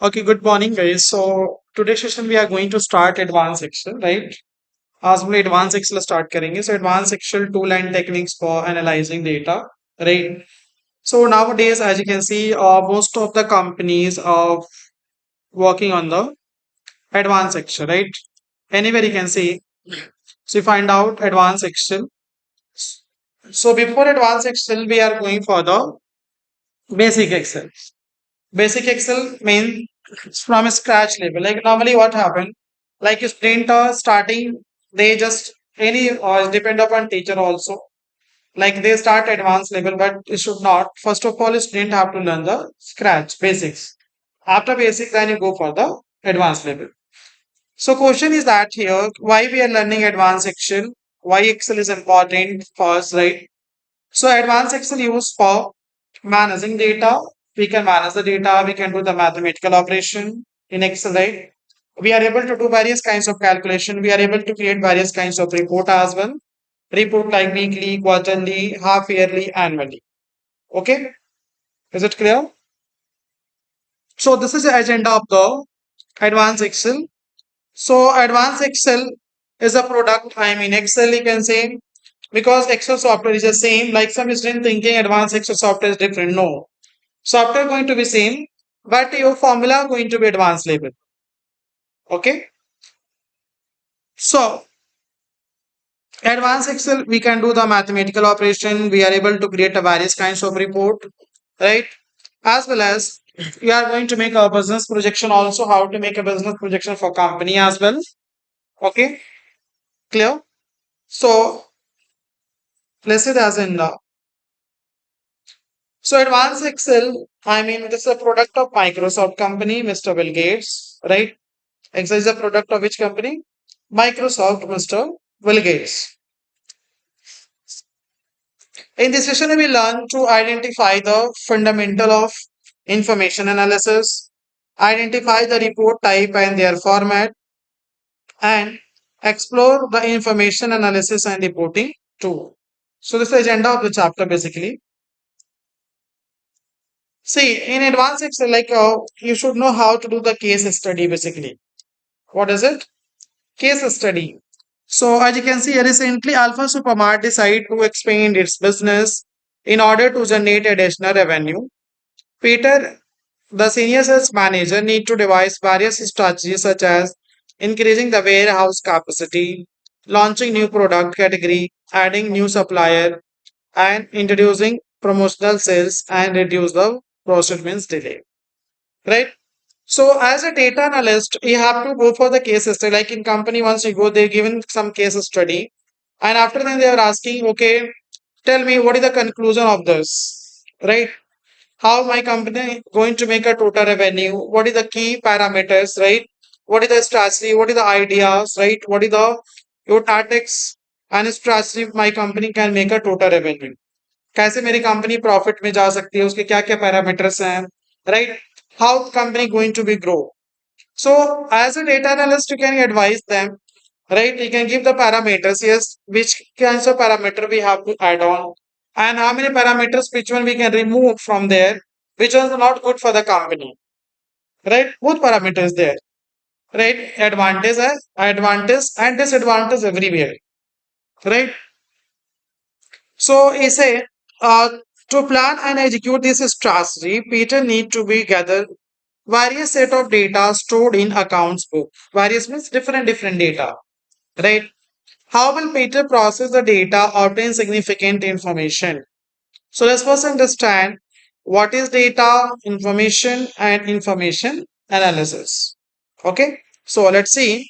Okay, good morning, guys. So today's session we are going to start advanced Excel, right? आज हम advanced Excel start करेंगे. So advanced Excel tool and techniques for analyzing data, right? So nowadays, as you can see, most of the companies are working on the advanced Excel, right? Anywhere you can see. So you find out advanced Excel. So before advanced Excel, we are going for the basic Excel. Basic Excel means from scratch level. Like normally what happen, like a sprinter starting, they just any or depend upon teacher also. Like they start advanced level, but it should not. First of all, student have to learn the scratch basics. After basic, then you go for the advanced level. So question is that here, why we are learning advanced Excel? Why Excel is important for us, right? So advanced Excel used for managing data. We can manage the data. We can do the mathematical operation in Excel, right? We are able to do various kinds of calculation. We are able to create various kinds of report as well. Report like weekly, quarterly, half yearly, annually. Okay, is it clear? So this is the agenda of the advanced Excel. So advanced Excel is a product. I mean Excel you can say because Excel software is the same. Like some student thinking advanced Excel software is different. No, software going to be same, but your formula going to be advanced level. Okay. So advanced Excel, we can do the mathematical operation. We are able to create a various kinds of report, right? As well as we are going to make a business projection also, how to make a business projection for company as well. Okay, clear? So let's say as in so advanced Excel, I mean this is a product of Microsoft company, Mr. Bill Gates, right? Excel is a product of which company? Microsoft, Mr. Bill Gates. In this session, we learn to identify the fundamental of information analysis, identify the report type and their format, and explore the information analysis and reporting tool. So this is the agenda of the chapter basically. See, in advanced Excel, like you should know how to do the case study basically. What is it? Case study. So as you can see, recently Alpha Supermart decided to expand its business in order to generate additional revenue. Peter, the senior sales manager, need to devise various strategies such as increasing the warehouse capacity, launching new product category, adding new supplier, and introducing promotional sales and reduce the procurement delay. Right? So as a data analyst, you have to go for the case study. Like in company, once you go, they're given some case study, and after that they are asking, okay, tell me what is the conclusion of this, right? How my company going to make a total revenue? What is the key parameters, right? What is the strategy? What is the ideas, right? What is the your tactics and strategy? My company can make a total revenue. कैसे मेरी company profit में जा सकती है उसके क्या क्या parameters हैं right how company going to be grow so as a data analyst you can advise them right you can give the parameters yes which kinds of parameter we have to add on and how many parameters which one we can remove from there which ones are not good for the company right both parameters there right advantage and disadvantage everywhere right so he say to plan and execute this strategy Peter need to be gather various set of data stored in accounts book various means different data right how will Peter process the data obtain significant information so let's first understand what is data information and information analysis okay so let's see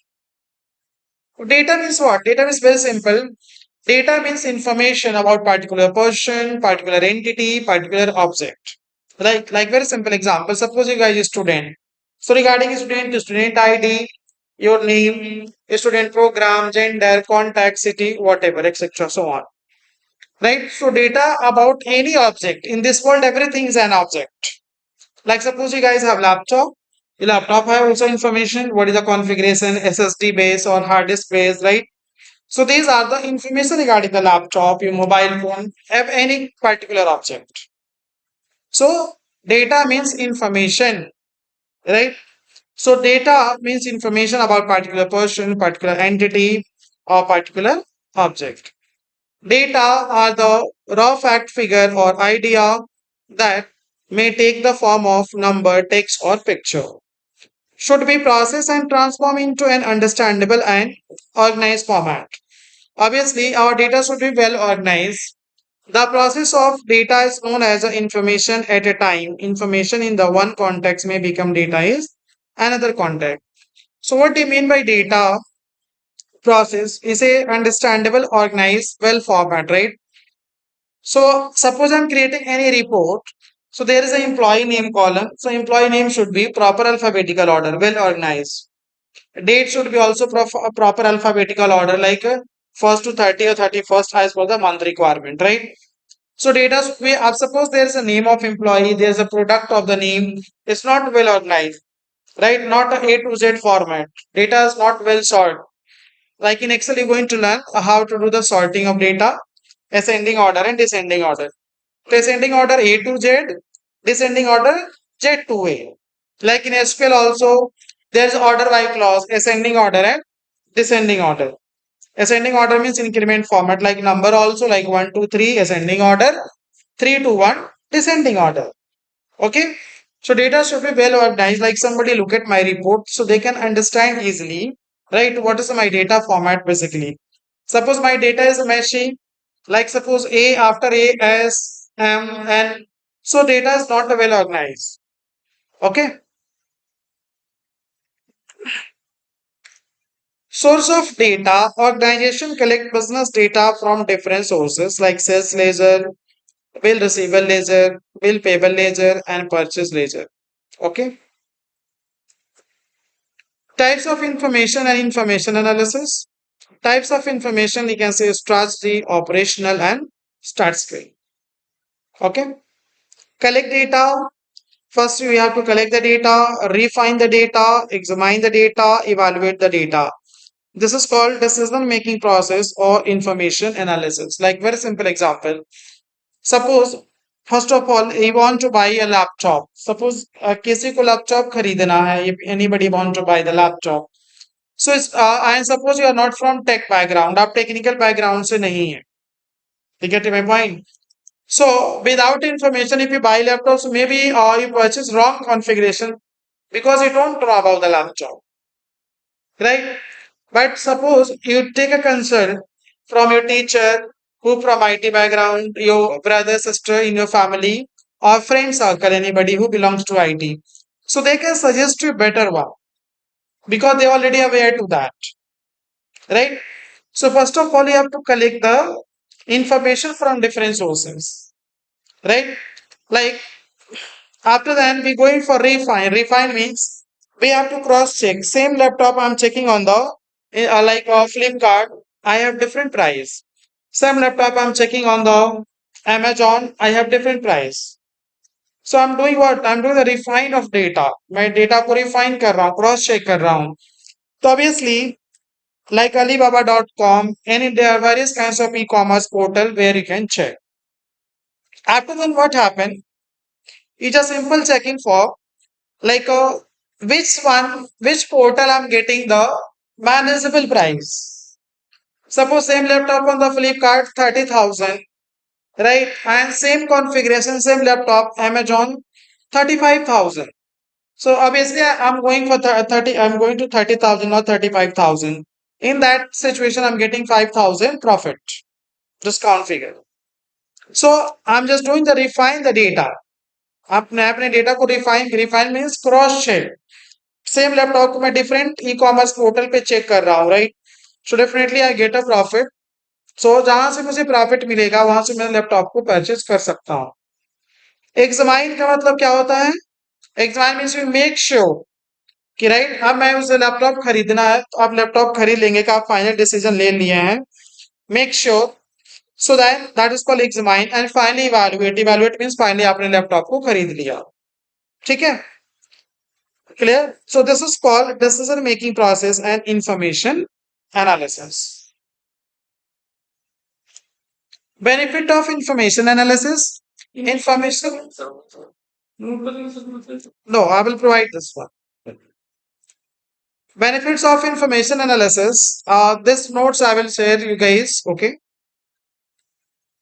data means what data is very simple data means information about particular person particular entity particular object like very simple example suppose you guys is student so regarding student id your name student program gender contact city whatever etc so on right so data about any object in this world everything is an object like suppose you guys have laptop your laptop have also information what is the configuration ssd base or hard disk base right so these are the information regarding the laptop your mobile phone have any particular object so data means information right? So data means information about particular person, particular entity, or particular object. Data are the raw fact, figure, or idea that may take the form of number, text, or picture. Should be processed and transformed into an understandable and organized format. Obviously, our data should be well organized. The process of data is known as a information at a time. Information in the one context may become data is another context. So, what do you mean by data process? Is a understandable, organized, well format, right? So suppose I'm creating any report. So there is an employee name column. So employee name should be proper alphabetical order, well organized. Date should be also proper alphabetical order, like first to 30 or 31st as per the month requirement, right? So data should be, suppose there is a name of employee, there is a product of the name. It's not well organized, right? Not a A to Z format. Data is not well sorted. Like in Excel, you're going to learn how to do the sorting of data, ascending order and descending order. Descending order A to Z, descending order Z to A. Like in SQL also, there's order by clause, ascending order and descending order. Ascending order means increment format, like number also, like 1 to 3, ascending order, 3 to 1, descending order. Okay. So data should be well organized, like somebody look at my report so they can understand easily, right? What is my data format basically? Suppose my data is meshy, like suppose A after A S M N. So data is not well organized. Okay. Source of data, organization collect business data from different sources like sales ledger, bill receivable ledger, bill payable ledger, and purchase ledger. Okay. Types of information and information analysis. Types of information you can say strategy, operational, and statistical. Okay. Collect data. First, you have to collect the data, refine the data, examine the data, evaluate the data. This is called decision making process or information analysis. Like very simple example. Suppose first of all you want to buy a laptop. Suppose किसी को laptop खरीदना है. If anybody want to buy the laptop. So it's, and suppose you are not from tech background. आप technical background से नहीं है. You get my point? So without information, if you buy laptops, maybe you purchase wrong configuration because you don't know about the laptop, right? But suppose you take a consult from your teacher who from IT background, your brother, sister in your family, or friend circle, anybody who belongs to IT. So they can suggest you better one because they already aware to that, right? So first of all, you have to collect the information from different sources, right? Like after that, we going for refine. Refine means we have to cross check. Same laptop I'm checking on the Flipkart. I have different price. Same laptop I'm checking on the Amazon. I have different price. So I'm doing what? I'm doing the refine of data. मैं data को refine कर रहा हूँ, cross check कर रहा हूँ. So obviously, like Alibaba.com, and there are various kinds of e-commerce portal where you can check. After then, what happened? You just simple checking for like which portal I'm getting the manageable price. Suppose same laptop on the Flipkart 30,000, right? And same configuration, same laptop Amazon 35,000. So obviously I'm going for 30. I'm going to 30,000 or 35,000. In that situation, I'm getting 5,000 profit discount figure. So I'm just doing the refine the data. अपने अपने data को refine means cross check same laptop को मैं different e commerce portal पे check कर रहा हूँ right so definitely I get a profit so जहां से मुझे प्रॉफिट मिलेगा वहां से मैं लैपटॉप को परचेज कर सकता हूँ एग्जामाइन का मतलब क्या होता है examine means you make sure कि राइट अब मैं उसे लैपटॉप खरीदना है तो आप लैपटॉप खरीद लेंगे कि आप फाइनल डिसीजन ले लिए हैं make sure so that is called examine and finally evaluate evaluate means finally आपने लैपटॉप को खरीद लिया ठीक है Clear? So this is called decision making process and information analysis. Benefit of information analysis. Information. No, I will provide this one. Benefits of information analysis. This notes I will share you guys. Okay,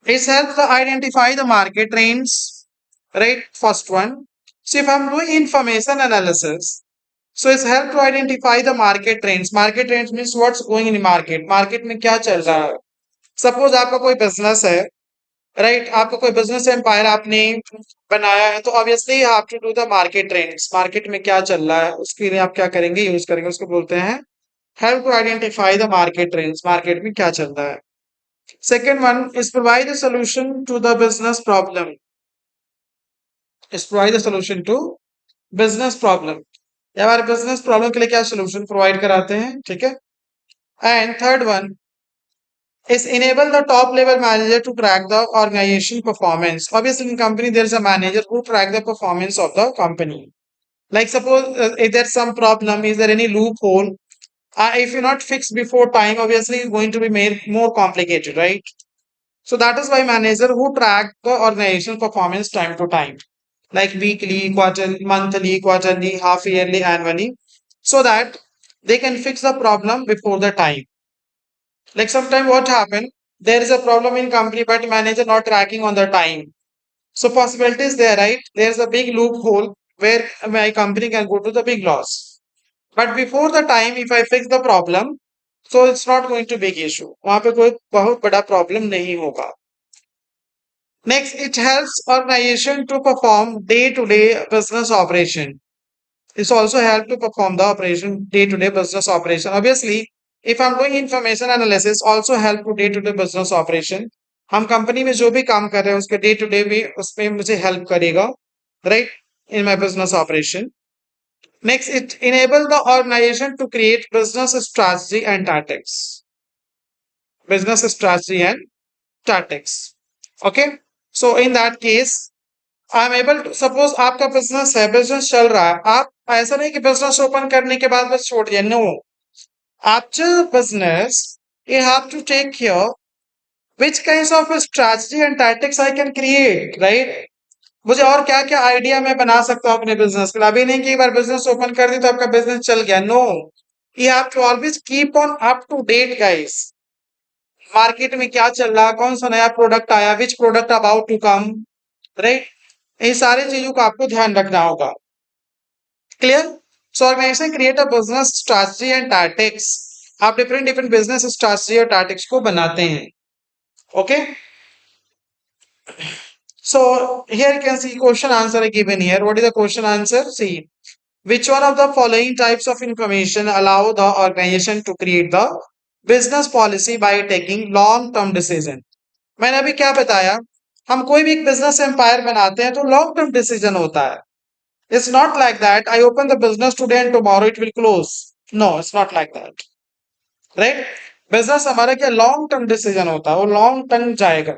it helps to identify the market trends. Right, first one. So if I'm doing information analysis, so it's help to identify the market trends. Market trends means what's going in the market. Market में क्या चल रहा है. Suppose आपका कोई business है, right, आपका कोई बिजनेस एम्पायर आपने बनाया है, तो obviously you have to do the market trends. Market में क्या चल रहा है उसके लिए आप क्या करेंगे, यूज करेंगे, उसको बोलते हैं help to identify the market trends. Market में क्या चल रहा है. Second one is provide the solution to the business problem. Is provide the solution to business problem. या हमारे बिजनेस प्रॉब्लम के लिए क्या सोल्यूशन प्रोवाइड कराते हैं. ठीक है. And third one is enable the top level manager to track the organization performance. Obviously, in company, there is a manager who track the performance of the company. Like suppose if there's some problem, is there any loophole? If you not fix before time, obviously it's going to be made more complicated, right? So that is why manager who track the organization performance time to time, like weekly, quarterly, monthly, quarterly, half yearly, annually, so that they can fix the problem before the time. Like sometime what happened, there is a problem in company, but manager not tracking on the time. So possibilities there, right? There's a big loophole where my company can go to the big loss. But before the time, if I fix the problem, so it's not going to big issue. वहाँ पे कोई बहुत बड़ा problem नहीं होगा. Next, it helps organization to perform day-to-day business operation. This also help to perform the operation day-to-day business operation. Obviously, if I'm doing information analysis, also help to day-to-day business operation. हम company में जो भी काम कर रहे हैं उसके day to day भी उसमें मुझे हेल्प करेगा, right, in my business operation. Next, it enable the organisation to create business strategy and tactics. Business strategy and tactics. Okay, so in that case I am able to, suppose आपका business है, business चल रहा है, आप ऐसा नहीं कि business open करने के बाद बस छोड़ दिया. No, after business you have to take care which kinds of strategy and tactics I can create, right? मुझे और क्या क्या आइडिया मैं बना सकता हूँ अपने बिजनेस के लिए. अभी नहीं कि एक बार बिजनेस ओपन कर दी तो आपका बिजनेस चल गया. No, you have to always keep on up to date guys. Market में क्या चल रहा, कौन सा नया प्रोडक्ट आया, which product about to come, right, इन सारी चीजों का आपको ध्यान रखना होगा. Clear. So organization create a business strategy and tactics. आप डिफरेंट डिफरेंट बिजनेस स्ट्रैटेजी और टैक्टिक्स को बनाते हैं. Okay, so here you can see question answer given here. What is the question answer? See, which one of the following types of information allow the organization to create the business policy by taking long term decision? मैंने अभी क्या बताया, हम कोई भी business empire बनाते हैं तो लॉन्ग टर्म डिसीजन होता है. It's not like that I open the business today and tomorrow it will close. No, it's not like that, right? Business हमारा क्या लॉन्ग टर्म डिसीजन होता है, वो लॉन्ग टर्म जाएगा.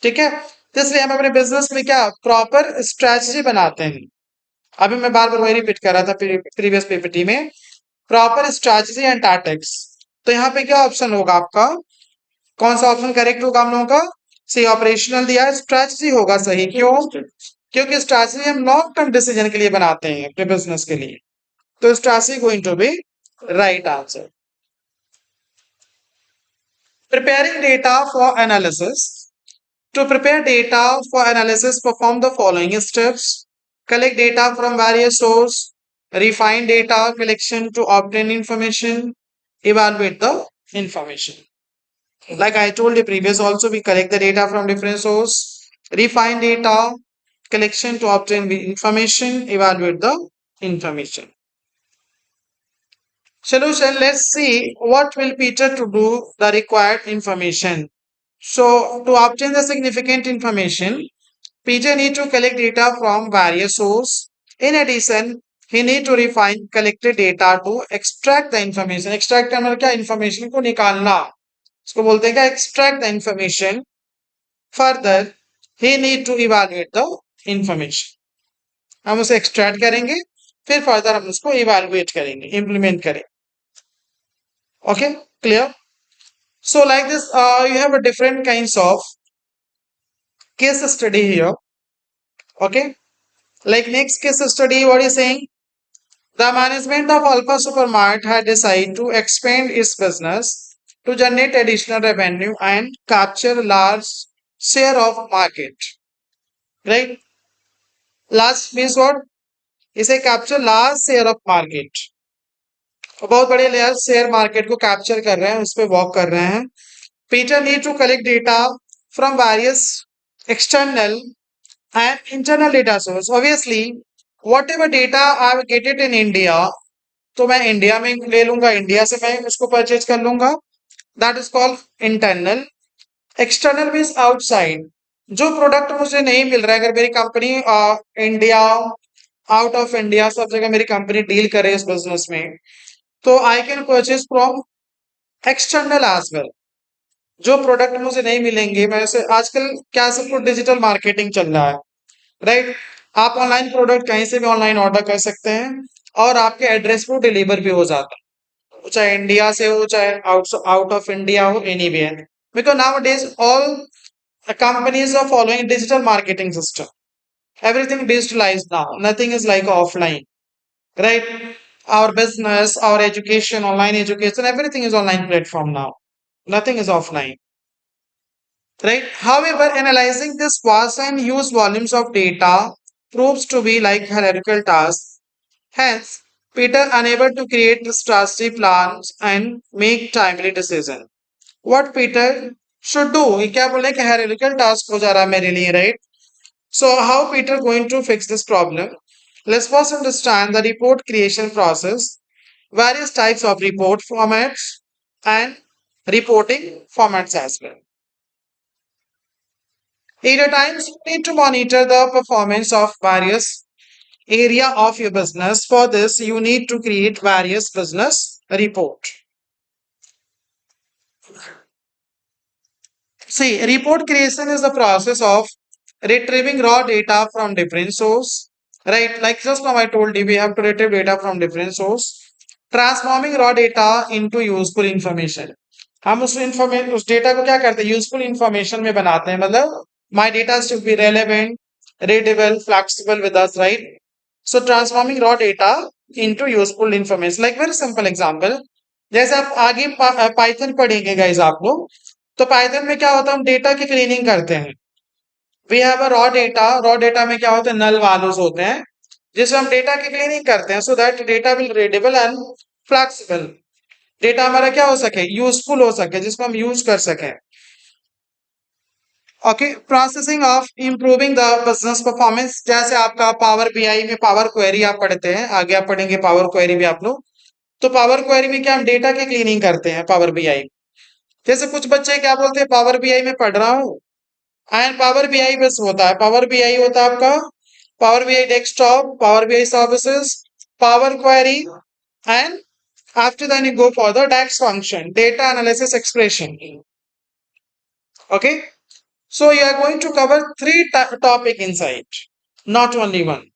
ठीक है, तो इसलिए हम अपने बिजनेस में क्या प्रॉपर स्ट्रेटजी बनाते हैं. अभी मैं बार बार वही रिपीट कर रहा था प्रीवियस पीपीटी में, प्रॉपर स्ट्रेटजी एंड टैक्टिक्स. तो यहाँ पे क्या ऑप्शन होगा आपका, कौन सा ऑप्शन करेक्ट होगा हम लोगों का. सी ऑपरेशनल दिया है, स्ट्रेटजी होगा सही. क्यों? क्योंकि स्ट्रेटजी हम लॉन्ग टर्म डिसीजन के लिए बनाते हैं अपने बिजनेस के लिए. तो strategy going to be right answer. Preparing data for analysis. To prepare data for analysis, perform the following steps. Collect data from various sources. Refine data collection to obtain information. Evaluate the information. Like I told you previous also, we collect the data from different sources. Refine data collection to obtain the information. Evaluate the information. Solution, let's see what will Peter to do the required information. So to obtain the significant information, Peter need to collect data from various sources. In addition, he need to refine collected data to extract the information. Extract का मतलब क्या, information को निकालना, इसको बोलते हैं क्या, extract the information. Further, he need to evaluate the information. हम उसे extract करेंगे, फिर further हम उसको evaluate करेंगे, implement करेंगे. Okay, clear? So like this, you have a different kinds of case study here. Okay, like next case study, what is saying? The management of Alpha Supermart had decided to expand its business to generate additional revenue and capture large share of market. Right? Large means what? इसे capture large share of market. बहुत बड़े layer share market को capture कर रहे हैं, उस पर walk कर रहे हैं. Peter need to collect data from various external and internal data source. Obviously, whatever data I get it in India, तो मैं इंडिया में ले लूंगा, इंडिया से मैं उसको परचेज कर लूंगा. That is called internal. External means outside. जो प्रोडक्ट मुझे नहीं मिल रहा है, अगर मेरी company India, out of India, सब जगह मेरी कंपनी डील करे इस बिजनेस में, तो I can purchase from external as well. जो प्रोडक्ट मुझे नहीं मिलेंगे, मैं से आजकल क्या सब कुछ डिजिटल मार्केटिंग चल रहा है, राइट? आप ऑनलाइन प्रोडक्ट कहीं से भी ऑनलाइन ऑर्डर कर सकते हैं और आपके एड्रेस पर डिलीवर भी हो जाता है, वो चाहे इंडिया से हो, चाहे आउट आउट ऑफ इंडिया हो, anywhere. Because now days all companies are following digital marketing system. Everything digitalized now. Nothing is like offline, right? Our business, our education, online education, everything is online platform now. Nothing is offline, right? However, analyzing this vast and huge volumes of data proves to be like hierarchical task. Hence, Peter unable to create the strategy plans and make timely decision. What Peter should do? ये क्या बोले कि hierarchical task हो जा रहा है मेरे लिए, right? So how Peter going to fix this problem? Let's first understand the report creation process, various types of report formats, and reporting formats as well. At times, you need to monitor the performance of various area of your business. For this, you need to create various business report. See, report creation is the process of retrieving raw data from different source, right? Like just now I told you, we have to retrieve data from different source, transforming raw data into useful information. हम उस data को क्या करते हैं, useful information में बनाते हैं. मतलब my data should be relevant, readable, flexible with us, right? So transforming raw data into useful information. Like very simple example, जैसे आप आगे पाइथन पढ़ेंगे गाइस आप लोग, तो पाइथन में क्या होता है, हम डेटा की क्लीनिंग करते हैं. We have a raw data में क्या होता है, नल वैल्यूज होते हैं जिसमें हम डेटा की क्लीनिंग करते हैं, so that data will readable and flexible. Data हमारा क्या हो सके, यूजफुल हो सके, जिसको हम यूज कर सकें. Okay, processing of improving the business performance. जैसे आपका पावर बीआई में पावर क्वेरी आप पढ़ते हैं, आगे आप पढ़ेंगे पावर क्वेरी भी आप लोग. तो पावर क्वेरी में क्या, हम डेटा की क्लीनिंग करते हैं पावर बीआई. जैसे कुछ बच्चे क्या बोलते हैं, पावर बीआई में पढ़ रहा हूँ, एंड पावर बीआई बस होता है. पावर बीआई होता है आपका power BI desktop, power BI services, power query, and after then you go for the DAX function, data analysis expression. Okay, so you are going to cover three topic inside, not only one.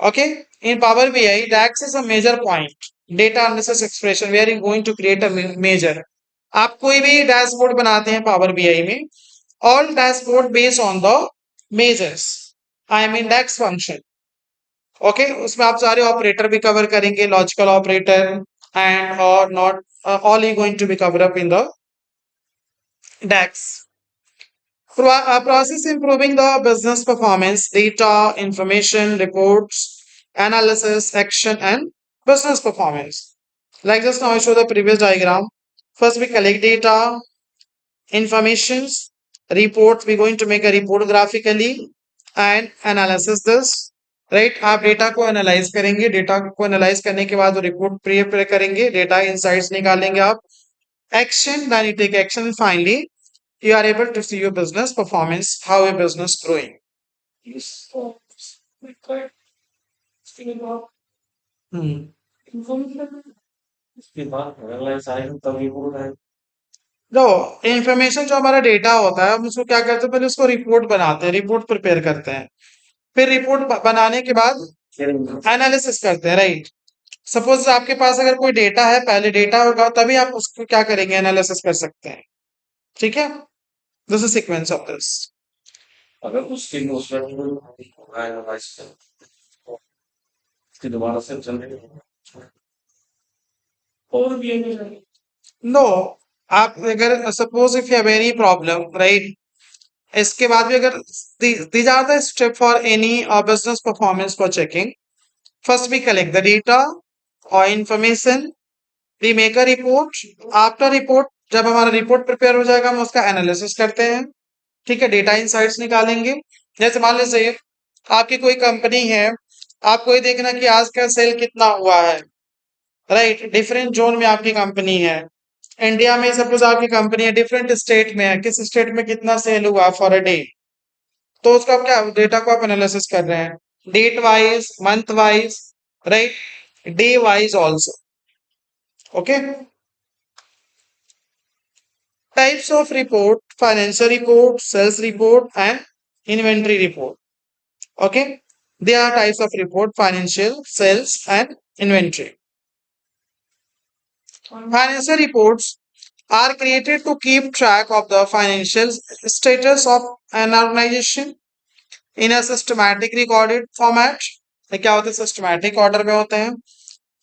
Okay, in Power BI, DAX is a major point, data analysis expression, where you going to create a major. आप कोई भी dashboard बनाते हैं power BI में, all dashboard based on the measures, I mean DAX function. Okay, उसमें आप सारे operator भी कवर करेंगे, logical operator and or not, all ई going to be cover up in the DAX. Process improving the business performance, data, information, reports, analysis, action, and business performance. Like just now I show the previous diagram. First we collect data, informations, reports. We're going to make a report graphically and analysis this. Right आप data को analyse करेंगे, data को analyse करने के बाद report prepare करेंगे, data insights निकालेंगे आप. Action, then you take action, finally you are able to see your business performance, how your business growing. Hmm. जो इंफॉर्मेशन जो हमारा डेटा होता है, हम उसको क्या करते हैं, पहले उसको रिपोर्ट बनाते हैं, रिपोर्ट प्रिपेयर करते हैं, फिर रिपोर्ट बनाने के बाद एनालिसिस करते हैं, राइट? सपोज आपके पास अगर कोई डेटा है, पहले डेटा होगा तभी आप उसको क्या करेंगे, एनालिसिस कर सकते हैं. ठीक है, this is sequence of this. अगर उसके दोबारा से चलने और भी नो, आप अगर suppose if you have any problem right, इसके बाद भी अगर these are the step for any business performance for checking. First we collect the data और information, we make a report. After report, जब हमारा रिपोर्ट प्रिपेयर हो जाएगा हम उसका एनालिसिस करते हैं. ठीक है, डेटा इंसाइट्स निकालेंगे. जैसे मान लीजिए आपकी कोई कंपनी है, आपको ये देखना कि आज का सेल कितना हुआ है. राइट, डिफरेंट जोन में आपकी कंपनी है. इंडिया में सपोज आपकी कंपनी है, डिफरेंट स्टेट में है, किस स्टेट में कितना सेल हुआ फॉर अ डे. तो उसका आप क्या डेटा को आप एनालिसिस कर रहे हैं, date wise, month wise, right, day wise also. Okay. Types of report: financial report, sales report, and inventory report. Okay, there are types of report: financial, sales, and inventory. Financial reports are created to keep track of the financial status of an organization in a systematic recorded format. क्या होता है, systematic order में होते हैं.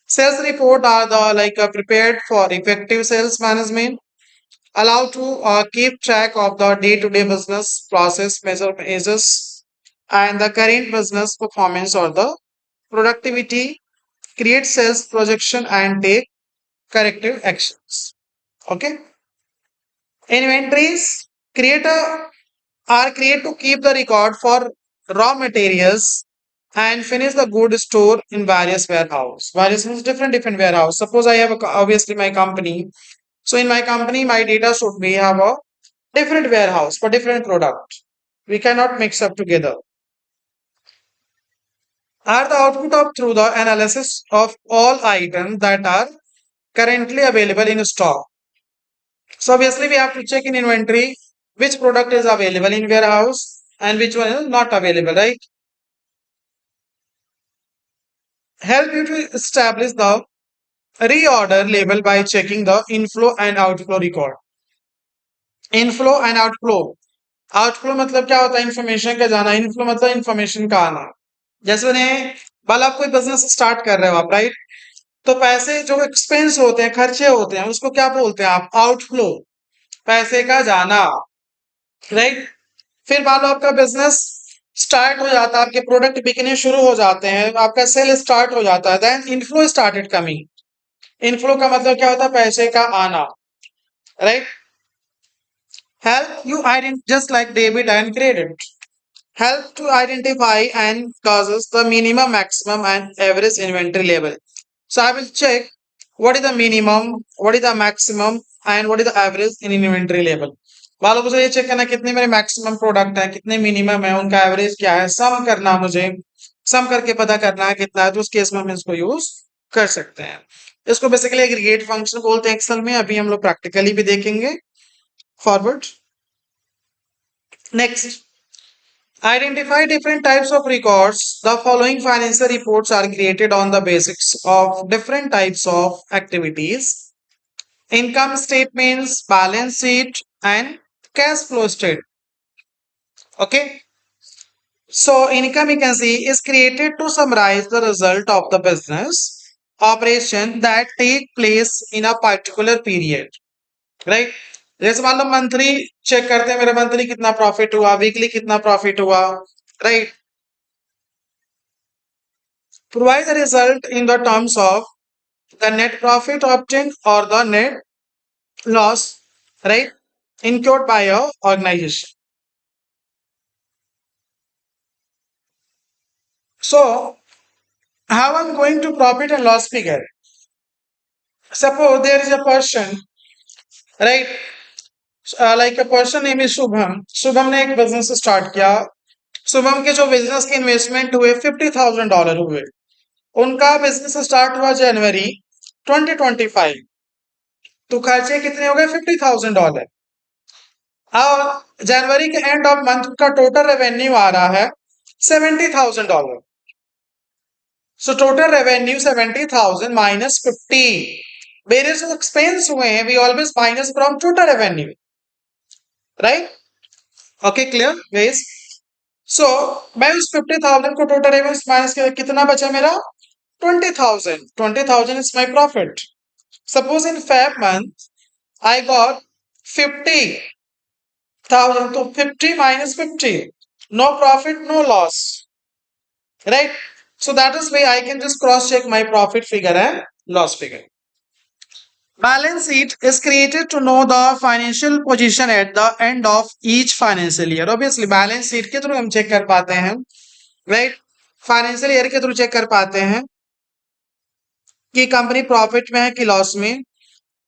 Sales report are the prepared for effective sales management, allow to keep track of the day-to-day business process measures and the current business performance or the productivity, create sales projection and take corrective actions. Okay. Inventories create a are created to keep the record for raw materials and finish the good store in various warehouse. Various means different warehouse. Suppose I have obviously my company. So in my company, my data should be have a different warehouse for different product. We cannot mix up together. Are the output of through the analysis of all items that are currently available in stock. So obviously we have to check in inventory which product is available in warehouse and which one is not available, right? Help you to establish the reorder label by checking the inflow and outflow record. Inflow and outflow. Outflow मतलब क्या होता है, information का जाना. Inflow मतलब information का आना. जैसे मैंने कल आप कोई बिजनेस स्टार्ट कर रहे हो आप, राइट, तो पैसे जो एक्सपेंस होते हैं, खर्चे होते हैं, उसको क्या बोलते हैं आप, आउटफ्लो, पैसे का जाना. राइट. फिर मान लो आपका बिजनेस स्टार्ट हो जाता है, आपके प्रोडक्ट बिकने शुरू हो जाते हैं, आपका सेल स्टार्ट हो जाता है, then inflow started coming. Inflow का मतलब क्या होता है, पैसे का आना. Right. Help you identify, just like debit and credit, help to identify and causes the minimum, maximum, and average inventory level. So I will check what is the minimum, what is the maximum, and what is the average in inventory level. वालों मुझे ये check करना कितने मेरे maximum product है, कितने minimum है, उनका एवरेज क्या है, सम करना मुझे, सम करके पता करना है कितना है. तो उस केस में हम इसको यूज कर सकते हैं. इसको बेसिकली एग्रीगेट फंक्शन बोलते हैं एक्सेल में. अभी हम लोग प्रैक्टिकली भी देखेंगे. Forward. Next, identify different types of records. The following financial reports are created on the basis of different types of activities: income statements, balance sheet, and cash flow statement. Okay. So, income you can see is created to summarize the result of the business operation that take place in a particular period. Right. जैसे मान लो monthly check करते हैं, मेरा monthly कितना profit हुआ, weekly कितना profit हुआ. Right. Provide the result in the terms of the net profit obtain और the net loss, right, incurred by your organization. So how I'm going to profit and loss figure. Suppose there is a person, right, like a person name is Shubham. Shubham ने एक business start किया. शुभम के जो business के investment हुए $50,000 हुए. उनका business start हुआ जनवरी 2025. तो खर्चे कितने हो गए, $50,000. और जनवरी के एंड ऑफ मंथ का टोटल रेवेन्यू आ रहा है $70,000. So total revenue 70,000 minus 50. मेरे जो एक्सपेंस हुए हैं we always minus from total revenue. Right. Okay, clear guys. So मैं उस 50,000 को टोटल रेवेन्यू माइनस किया, कितना बचा मेरा 20,000 is my profit. Suppose in Feb month I got 50,000, so 50 minus 50, no profit, no loss, right? So that is why I can just cross check my profit figure and loss figure. Balance sheet is created to know the financial position at the end of each financial year. Obviously, balance sheet के through हम check कर पाते हैं, right? Financial year के through check कर पाते हैं कि कंपनी प्रॉफिट में है कि लॉस में.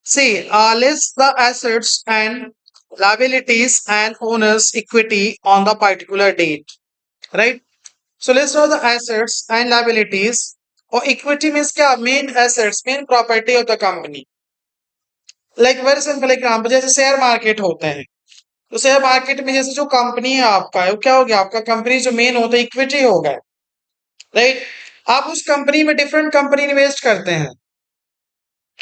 See, list the assets and liabilities and owners equity on the particular date, right? So list all the assets and liabilities. और equity means क्या? Main assets, main property of the company. Like very simple example, जैसे share market होते हैं, तो share market में जैसे जो company है आपका, वो क्या हो गया? आपका कंपनी जो मेन होता है इक्विटी हो गया, राइट? आप उस कंपनी में डिफरेंट कंपनी इन्वेस्ट करते हैं,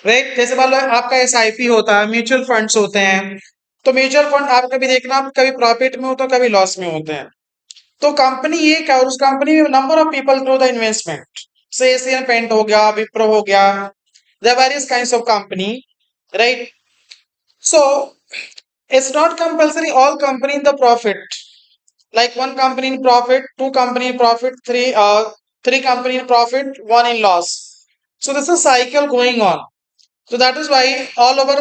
राइट? जैसे मान लो आपका एसआईपी होता है, म्यूचुअल फंड्स होते हैं, तो म्यूचुअल फंड आप कभी देखना कभी प्रॉफिट में होता है, कभी लॉस में होते हैं. तो कंपनी ये क्या, और उस कंपनी में number of people through the investment, से एशियन पेंट हो गया, विप्रो हो गया, their various kinds of company, right? So it's not compulsory all company in the profit, like one company in profit, two company in profit, three company in profit, one in loss. So this is cycle going on. So that is why all over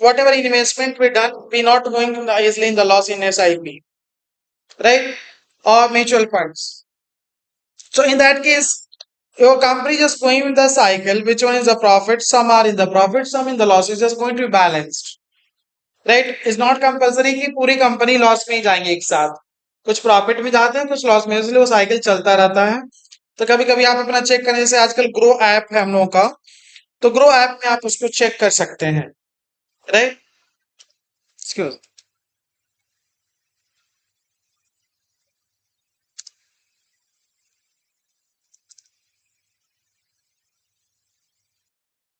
whatever investment we done, we not going easily in the loss in SIP, right? Or mutual funds. So in that case, your company just going with the cycle, which one is the profit, some are in the profit, some in the loss, is just going to be balanced, right? Is not compulsory कि पूरी company loss में ही जाएंगे एक साथ, कुछ profit में जाते हैं, कुछ लॉस में, इसलिए वो साइकिल चलता रहता है. तो कभी कभी आप अपना चेक करें, जैसे आजकल ग्रो ऐप है हम लोगों का, तो ग्रो ऐप में आप उसको चेक कर सकते हैं, राइट?